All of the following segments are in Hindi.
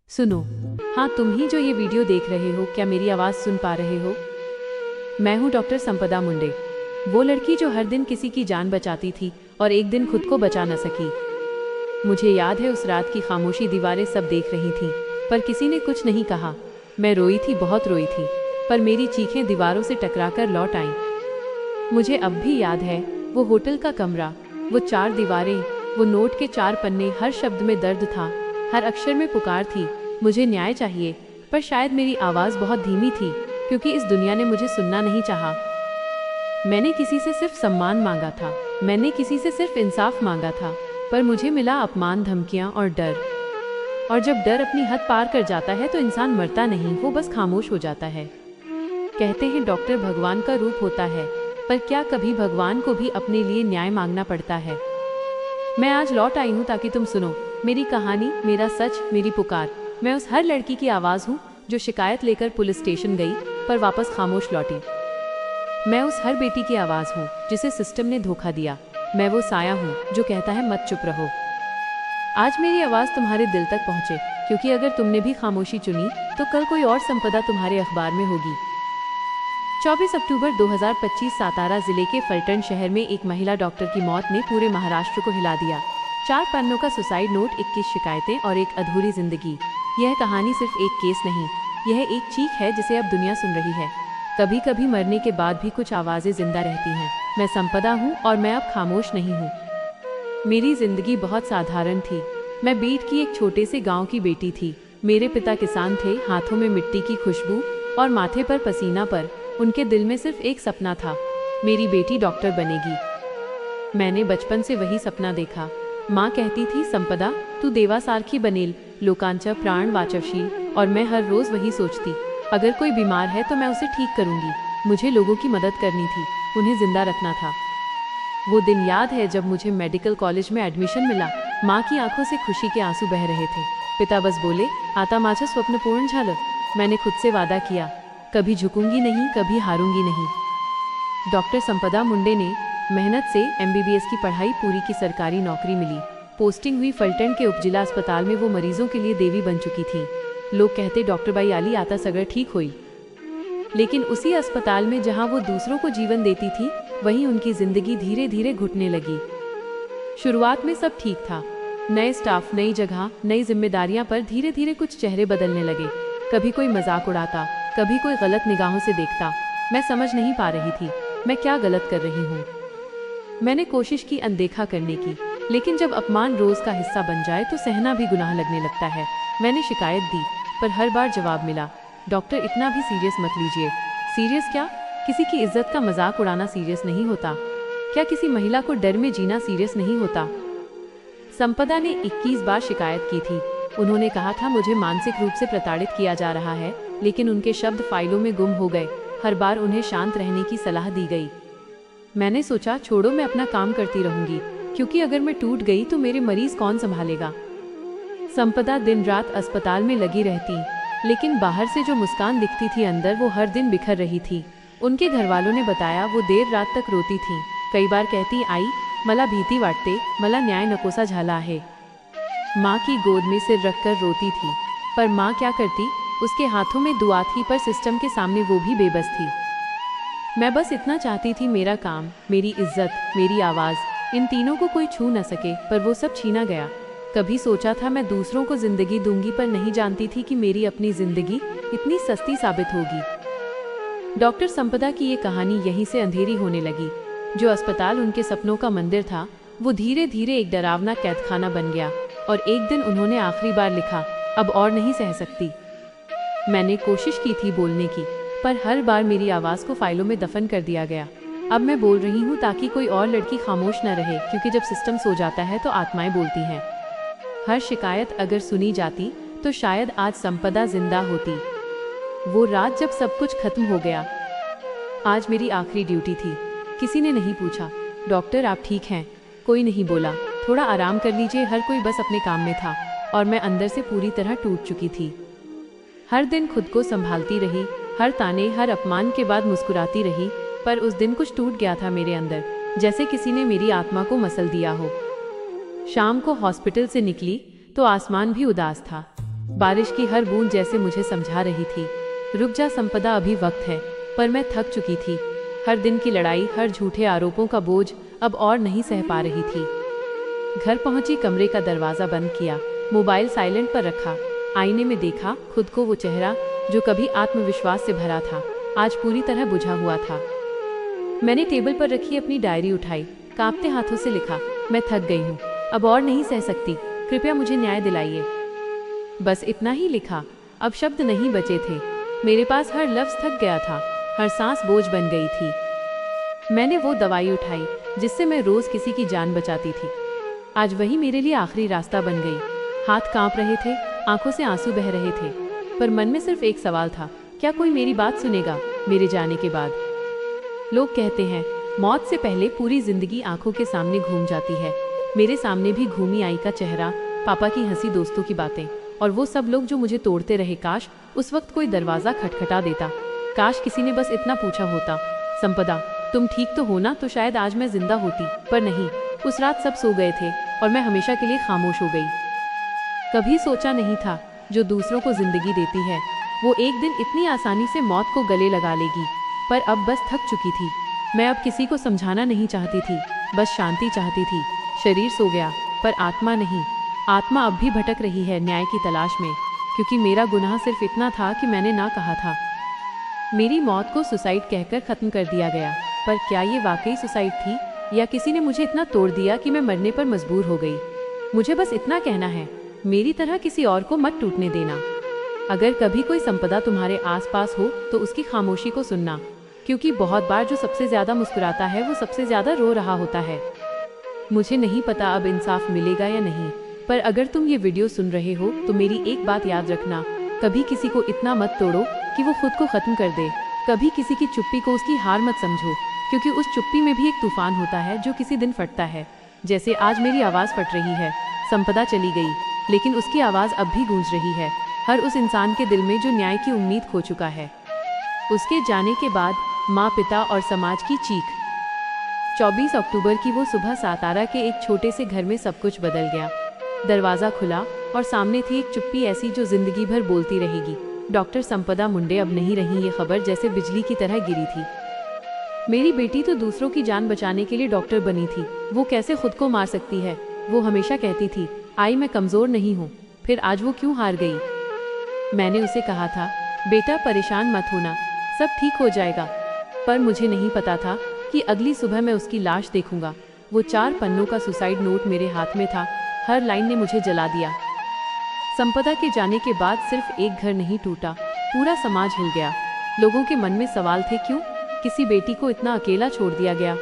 सुनो। हाँ, तुम ही जो ये वीडियो देख रहे हो, क्या मेरी आवाज़ सुन पा रहे हो? मैं हूँ डॉक्टर संपदा मुंडे, वो लड़की जो हर दिन किसी की जान बचाती थी और एक दिन खुद को बचा न सकी। मुझे याद है उस रात की खामोशी, दीवारें सब देख रही थीं, पर किसी ने कुछ नहीं कहा। मैं रोई थी, बहुत रोई थी, पर मेरी चीखें दीवारों से टकराकर लौट आईं। मुझे अब भी याद है वो होटल का कमरा, वो 4 दीवारें, वो नोट के 4 पन्ने, हर शब्द में दर्द था, हर अक्षर में पुकार थी। मुझे न्याय चाहिए, पर शायद मेरी आवाज़ बहुत धीमी थी, क्योंकि इस दुनिया ने मुझे सुनना नहीं चाहा। मैंने किसी से सिर्फ सम्मान मांगा था, मैंने किसी से सिर्फ इंसाफ मांगा था, पर मुझे मिला अपमान, धमकियां और डर। और जब डर अपनी हद पार कर जाता है तो इंसान मरता नहीं, वो बस खामोश हो जाता है। कहते हैं डॉक्टर भगवान का रूप होता है, पर क्या कभी भगवान को भी अपने लिए न्याय मांगना पड़ता है? मैं आज लौट आई हूँ ताकि तुम सुनो मेरी कहानी, मेरा सच, मेरी पुकार। मैं उस हर लड़की की आवाज़ हूँ जो शिकायत लेकर पुलिस स्टेशन गई पर वापस खामोश लौटी। मैं उस हर बेटी की आवाज़ हूँ जिसे सिस्टम ने धोखा दिया। मैं वो साया हूँ जो कहता है मत चुप रहो। आज मेरी आवाज़ तुम्हारे दिल तक पहुँचे, क्योंकि अगर तुमने भी खामोशी चुनी तो कल कोई और संपदा तुम्हारे अखबार में होगी। 24 अक्टूबर 2025 सातारा जिले के फलटण शहर में एक महिला डॉक्टर की मौत ने पूरे महाराष्ट्र को हिला दिया। 4 पन्नों का सुसाइड नोट, 21 शिकायतें और एक अधूरी जिंदगी। यह कहानी सिर्फ एक केस नहीं, यह एक चीख है जिसे अब दुनिया सुन रही है। कभी कभी मरने के बाद भी कुछ आवाज़ें जिंदा रहती हैं। मैं संपदा हूँ और मैं अब खामोश नहीं हूँ। मेरी जिंदगी बहुत साधारण थी। मैं बीट की एक छोटे से गांव की बेटी थी। मेरे पिता किसान थे, हाथों में मिट्टी की खुशबू और माथे पर पसीना, पर उनके दिल में सिर्फ एक सपना था, मेरी बेटी डॉक्टर बनेगी। मैंने बचपन से वही सपना देखा। माँ कहती थी, संपदा तू देवासारखी बनेल, लोकांचा प्राण वाचवशील। और मैं हर रोज वही सोचती, अगर कोई बीमार है तो मैं उसे ठीक करूंगी। मुझे लोगों की मदद करनी थी, उन्हें जिंदा रखना था। वो दिन याद है जब मुझे मेडिकल कॉलेज में एडमिशन मिला। माँ की आंखों से खुशी के आंसू बह रहे थे। पिता बस बोले, आता माझं स्वप्न पूर्ण झालं। मैंने खुद से वादा किया, कभी झुकूंगी नहीं, कभी हारूंगी नहीं। डॉक्टर संपदा मुंडे ने मेहनत से MBBS की पढ़ाई पूरी की, सरकारी नौकरी मिली, पोस्टिंग हुई फलटण के उपजिला अस्पताल में। वो मरीजों के लिए देवी बन चुकी थी। लोग कहते, डॉक्टर बाई आली आता सगळं ठीक होई। लेकिन उसी अस्पताल में जहां वो दूसरों को जीवन देती थी, वहीं उनकी जिंदगी धीरे धीरे घुटने लगी। शुरुआत में सब ठीक था, नए स्टाफ, नई जगह, नई जिम्मेदारियां, पर धीरे धीरे कुछ चेहरे बदलने लगे। कभी कोई मजाक उड़ाता, कभी कोई गलत निगाहों से देखता। मैं समझ नहीं पा रही थी मैं क्या गलत कर रही हूँ। मैंने कोशिश की अनदेखा करने की, लेकिन जब अपमान रोज का हिस्सा बन जाए तो सहना भी गुनाह लगने लगता है। मैंने शिकायत दी, पर हर बार जवाब मिला, डॉक्टर इतना भी सीरियस मत लीजिए। सीरियस क्या? किसी की इज्जत का मजाक उड़ाना सीरियस नहीं होता? क्या किसी महिला को डर में जीना सीरियस नहीं होता? संपदा ने 21 बार शिकायत की थी। उन्होंने कहा था मुझे मानसिक रूप से प्रताड़ित किया जा रहा है, लेकिन उनके शब्द फाइलों में गुम हो गए। हर बार उन्हें शांत रहने की सलाह दी गई। मैंने सोचा, छोड़ो, मैं अपना काम करती रहूंगी, क्योंकि अगर मैं टूट गई तो मेरे मरीज कौन संभालेगा। संपदा दिन रात अस्पताल में लगी रहती, लेकिन बाहर से जो मुस्कान दिखती थी, अंदर वो हर दिन बिखर रही थी। उनके घरवालों ने बताया वो देर रात तक रोती थी। कई बार कहती, आई मला भीती वाटते, मला न्याय नकोसा झाला आहे। माँ की गोद में सिर रखकर रोती थी, पर माँ क्या करती, उसके हाथों में दुआ थी, पर सिस्टम के सामने वो भी बेबस थी। मैं बस इतना चाहती थी, मेरा काम, मेरी इज्जत, मेरी आवाज़, इन तीनों को कोई छू न सके, पर वो सब छीना गया। कभी सोचा था मैं दूसरों को जिंदगी दूंगी, पर नहीं जानती थी कि मेरी अपनी जिंदगी इतनी सस्ती साबित होगी। डॉक्टर संपदा की ये कहानी यहीं से अंधेरी होने लगी। जो अस्पताल उनके सपनों का मंदिर था, वो धीरे धीरे एक डरावना कैदखाना बन गया। और एक दिन उन्होंने आखिरी बार लिखा, अब और नहीं सह सकती। मैंने कोशिश की थी बोलने की, पर हर बार मेरी आवाज़ को फाइलों में दफन कर दिया गया। अब मैं बोल रही हूँ ताकि कोई और लड़की खामोश न रहे, क्योंकि जब सिस्टम सो जाता है तो आत्माएं बोलती हैं। हर शिकायत अगर सुनी जाती तो शायद आज संपदा जिंदा होती। वो रात जब सब कुछ खत्म हो गया, आज मेरी आखिरी ड्यूटी थी। किसी ने नहीं पूछा, डॉक्टर आप ठीक हैं? कोई नहीं बोला, थोड़ा आराम कर लीजिए। हर कोई बस अपने काम में था, और मैं अंदर से पूरी तरह टूट चुकी थी। हर दिन खुद को संभालती रही, हर ताने, हर अपमान के बाद मुस्कुराती रही, पर उस दिन कुछ टूट गया था मेरे अंदर, जैसे किसी ने मेरी आत्मा को मसल दिया हो। शाम को हॉस्पिटल से निकली तो आसमान भी उदास था। बारिश की हर बूंद जैसे मुझे समझा रही थी, रुक जा संपदा, अभी वक्त है। पर मैं थक चुकी थी। हर दिन की लड़ाई, हर झूठे आरोपों का बोझ अब और नहीं सह पा रही थी। घर पहुंची, कमरे का दरवाजा बंद किया, मोबाइल साइलेंट पर रखा, आईने में देखा खुद को। वो चेहरा जो कभी आत्मविश्वास से भरा था, आज पूरी तरह बुझा हुआ था। मैंने टेबल पर रखी अपनी डायरी उठाई, कांपते हाथों से लिखा, मैं थक गई हूँ, अब और नहीं सह सकती, कृपया मुझे न्याय दिलाइए। बस इतना ही लिखा। अब शब्द नहीं बचे थे। मेरे पास हर लफ्ज थक गया था, हर सांस बोझ बन गई थी। मैंने वो दवाई उठाई जिससे मैं रोज किसी की जान बचाती थी। आज वही मेरे लिए आखिरी रास्ता बन गई। हाथ कांप रहे थे, आंखों से आंसू बह रहे थे, पर मन में सिर्फ एक सवाल था, क्या कोई मेरी बात सुनेगा मेरे जाने के बाद? लोग कहते हैं मौत से पहले पूरी जिंदगी आंखों के सामने घूम जाती है। मेरे सामने भी घूमी आई का चेहरा, पापा की हंसी, दोस्तों की बातें और वो सब लोग जो मुझे तोड़ते रहे। काश उस वक्त कोई दरवाजा खटखटा देता, काश किसी ने बस इतना पूछा होता, संपदा तुम ठीक तो हो ना? तो शायद आज मैं जिंदा होती। पर नहीं, उस रात सब सो गए थे और मैं हमेशा के लिए खामोश हो गई। कभी सोचा नहीं था जो दूसरों को जिंदगी देती है वो एक दिन इतनी आसानी से मौत को गले लगा लेगी। पर अब बस थक चुकी थी। मैं अब किसी को समझाना नहीं चाहती थी, बस शांति चाहती थी। शरीर सो गया पर आत्मा नहीं। आत्मा अब भी भटक रही है न्याय की तलाश में, क्योंकि मेरा गुनाह सिर्फ इतना था कि मैंने ना कहा था। मेरी मौत को सुसाइड कहकर खत्म कर दिया गया, पर क्या ये वाकई सुसाइड थी या किसी ने मुझे इतना तोड़ दिया कि मैं मरने पर मजबूर हो गई? मुझे बस इतना कहना है, मेरी तरह किसी और को मत टूटने देना। अगर कभी कोई संपदा तुम्हारे आसपास हो तो उसकी खामोशी को सुनना, क्योंकि बहुत बार जो सबसे ज्यादा मुस्कुराता है वो सबसे ज्यादा रो रहा होता है। मुझे नहीं पता अब इंसाफ मिलेगा या नहीं, पर अगर तुम ये वीडियो सुन रहे हो तो मेरी एक बात याद रखना, कभी किसी को इतना मत तोड़ो कि वो खुद को खत्म कर दे। कभी किसी की चुप्पी को उसकी हार मत समझो, क्योंकि उस चुप्पी में भी एक तूफान होता है जो किसी दिन फटता है। जैसे आज मेरी आवाज़ फट रही है। संपदा चली गई, लेकिन उसकी आवाज़ अब भी गूंज रही है हर उस इंसान के दिल में जो न्याय की उम्मीद खो चुका है। उसके जाने के बाद माँ, पिता और समाज की चीख। 24 अक्टूबर की वो सुबह सातारा के एक छोटे से घर में सब कुछ बदल गया। दरवाज़ा खुला और सामने थी एक चुप्पी ऐसी जो जिंदगी भर बोलती रहेगी। डॉक्टर संपदा मुंडे अब नहीं रही। ये खबर जैसे बिजली की तरह गिरी थी। मेरी बेटी तो दूसरों की जान बचाने के लिए डॉक्टर बनी थी, वो कैसे खुद को मार सकती है? वो हमेशा कहती थी, आई मैं कमज़ोर नहीं हूँ। फिर आज वो क्यों हार गई? मैंने उसे कहा था, बेटा परेशान मत होना, सब ठीक हो जाएगा। पर मुझे नहीं पता था कि अगली सुबह मैं उसकी लाश देखूंगा। वो 4 पन्नों का सुसाइड नोट मेरे हाथ में था, हर लाइन ने मुझे जला दिया। संपदा के जाने के बाद सिर्फ एक घर नहीं टूटा, पूरा समाज हिल गया। लोगों के मन में सवाल थे, क्यों किसी बेटी को इतना अकेला छोड़ दिया गया?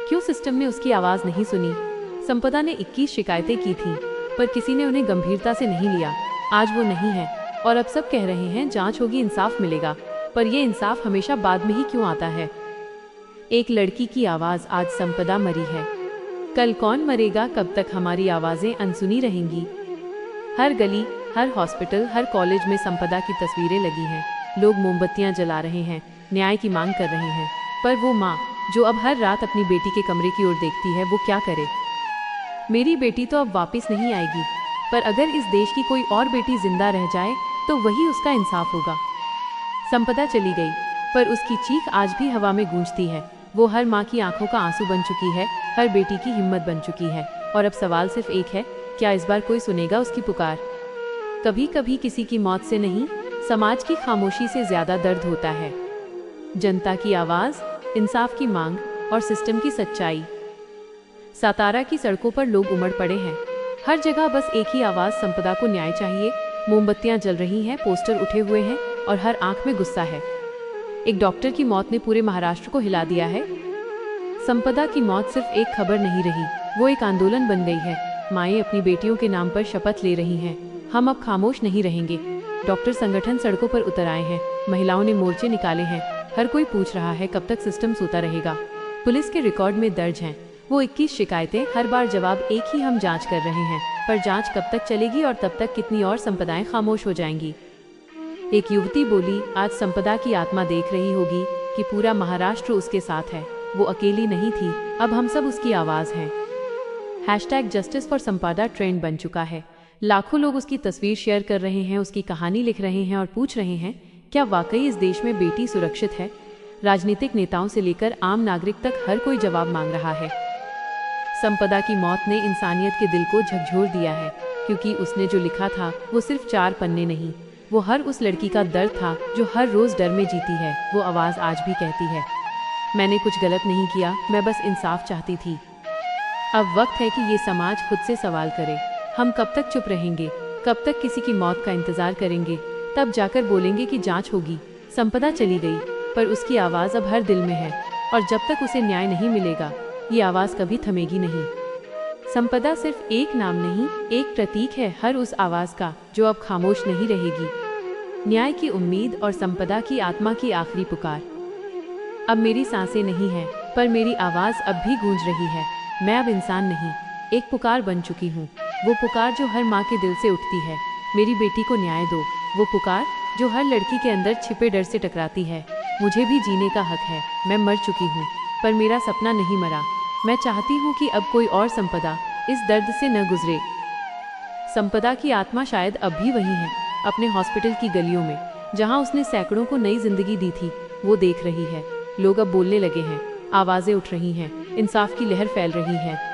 क्यों सिस्टम ने उसकी आवाज़ नहीं सुनी? संपदा ने 21 शिकायतें की थीं, पर किसी ने उन्हें गंभीरता से नहीं लिया। आज वो नहीं है और अब सब कह रहे हैं जांच होगी, इंसाफ मिलेगा। पर यह इंसाफ हमेशा बाद में ही क्यों आता है? एक लड़की की आवाज़, आज संपदा मरी है, कल कौन मरेगा? कब तक हमारी आवाज़ें अनसुनी रहेंगी? हर गली, हर हॉस्पिटल, हर कॉलेज में संपदा की तस्वीरें लगी हैं। लोग मोमबत्तियां जला रहे हैं, न्याय की मांग कर रहे हैं। पर वो माँ जो अब हर रात अपनी बेटी के कमरे की ओर देखती है, वो क्या करे? मेरी बेटी तो अब वापस नहीं आएगी, पर अगर इस देश की कोई और बेटी जिंदा रह जाए तो वही उसका इंसाफ होगा। संपदा चली गई, पर उसकी चीख आज भी हवा में गूंजती है। वो हर माँ की आंखों का आंसू बन चुकी है, हर बेटी की हिम्मत बन चुकी है। और अब सवाल सिर्फ एक है, क्या इस बार कोई सुनेगा उसकी पुकार? कभी कभी किसी की मौत से नहीं, समाज की खामोशी से ज्यादा दर्द होता है। जनता की आवाज़, इंसाफ की मांग और सिस्टम की सच्चाई। सातारा की सड़कों पर लोग उमड़ पड़े हैं, हर जगह बस एक ही आवाज़, संपदा को न्याय चाहिए। मोमबत्तियां जल रही हैं, पोस्टर उठे हुए हैं और हर आंख में गुस्सा है। एक डॉक्टर की मौत ने पूरे महाराष्ट्र को हिला दिया है। संपदा की मौत सिर्फ एक खबर नहीं रही, वो एक आंदोलन बन गई है। माएँ अपनी बेटियों के नाम पर शपथ ले रही हैं, हम अब खामोश नहीं रहेंगे। डॉक्टर संगठन सड़कों पर उतर आए हैं, महिलाओं ने मोर्चे निकाले हैं। हर कोई पूछ रहा है, कब तक सिस्टम सोता रहेगा? पुलिस के रिकॉर्ड में दर्ज हैं वो 21 शिकायतें, हर बार जवाब एक ही, हम जांच कर रहे हैं। पर जांच कब तक चलेगी और तब तक कितनी और संपदाएं खामोश हो जाएंगी? एक युवती बोली, आज संपदा की आत्मा देख रही होगी कि पूरा महाराष्ट्र उसके साथ है। वो अकेली नहीं थी, अब हम सब उसकी आवाज़ हैं। #जस्टिस फॉर संपदा ट्रेंड बन चुका है। लाखों लोग उसकी तस्वीर शेयर कर रहे हैं, उसकी कहानी लिख रहे हैं और पूछ रहे हैं, क्या वाकई इस देश में बेटी सुरक्षित है? राजनीतिक नेताओं से लेकर आम नागरिक तक हर कोई जवाब मांग रहा है। संपदा की मौत ने इंसानियत के दिल को झकझोर दिया है, क्योंकि उसने जो लिखा था वो सिर्फ 4 पन्ने नहीं, वो हर उस लड़की का दर्द था जो हर रोज डर में जीती है। वो आवाज़ आज भी कहती है, मैंने कुछ गलत नहीं किया, मैं बस इंसाफ चाहती थी। अब वक्त है कि ये समाज खुद से सवाल करे, हम कब तक चुप रहेंगे? कब तक किसी की मौत का इंतजार करेंगे? तब जाकर बोलेंगे कि जांच होगी। संपदा चली गई, पर उसकी आवाज़ अब हर दिल में है, और जब तक उसे न्याय नहीं मिलेगा, ये आवाज़ कभी थमेगी नहीं। संपदा सिर्फ एक नाम नहीं, एक प्रतीक है हर उस आवाज़ का जो अब खामोश नहीं रहेगी। न्याय की उम्मीद और संपदा की आत्मा की आखिरी पुकार। अब मेरी सांसें नहीं हैं, पर मेरी आवाज़ अब भी गूंज रही है। मैं अब इंसान नहीं, एक पुकार बन चुकी हूँ। वो पुकार जो हर माँ के दिल से उठती है, मेरी बेटी को न्याय दो। वो पुकार जो हर लड़की के अंदर छिपे डर से टकराती है, मुझे भी जीने का हक है। मैं मर चुकी हूँ, पर मेरा सपना नहीं मरा। मैं चाहती हूँ कि अब कोई और संपदा इस दर्द से न गुजरे। संपदा की आत्मा शायद अब भी वही है, अपने हॉस्पिटल की गलियों में, जहाँ उसने सैकड़ों को नई जिंदगी दी थी। वो देख रही है, लोग अब बोलने लगे हैं, आवाज़ें उठ रही हैं, इंसाफ की लहर फैल रही है।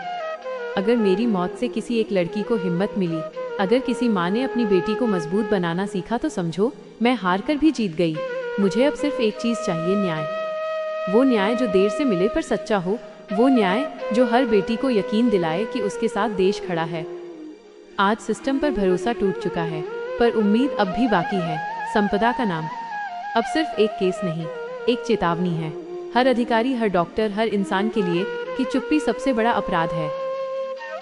अगर मेरी मौत से किसी एक लड़की को हिम्मत मिली, अगर किसी माँ ने अपनी बेटी को मजबूत बनाना सीखा, तो समझो मैं हार कर भी जीत गई। मुझे अब सिर्फ एक चीज़ चाहिए, न्याय। वो न्याय जो देर से मिले पर सच्चा हो, वो न्याय जो हर बेटी को यकीन दिलाए कि उसके साथ देश खड़ा है। आज सिस्टम पर भरोसा टूट चुका है, पर उम्मीद अब भी बाकी है। संपदा का नाम अब सिर्फ एक केस नहीं, एक चेतावनी है, हर अधिकारी, हर डॉक्टर, हर इंसान के लिए कि चुप्पी सबसे बड़ा अपराध है।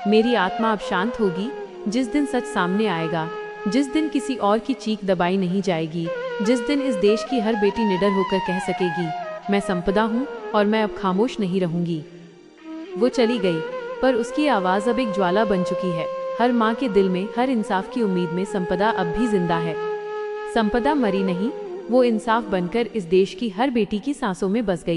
मेरी आत्मा अब शांत होगी जिस दिन सच सामने आएगा, जिस दिन किसी और की चीख दबाई नहीं जाएगी, जिस दिन इस देश की हर बेटी निडर होकर कह सकेगी, मैं संपदा हूँ और मैं अब खामोश नहीं रहूंगी। वो चली गई, पर उसकी आवाज़ अब एक ज्वाला बन चुकी है। हर माँ के दिल में, हर इंसाफ की उम्मीद में संपदा अब भी जिंदा है। संपदा मरी नहीं, वो इंसाफ बनकर इस देश की हर बेटी की सांसों में बस गई।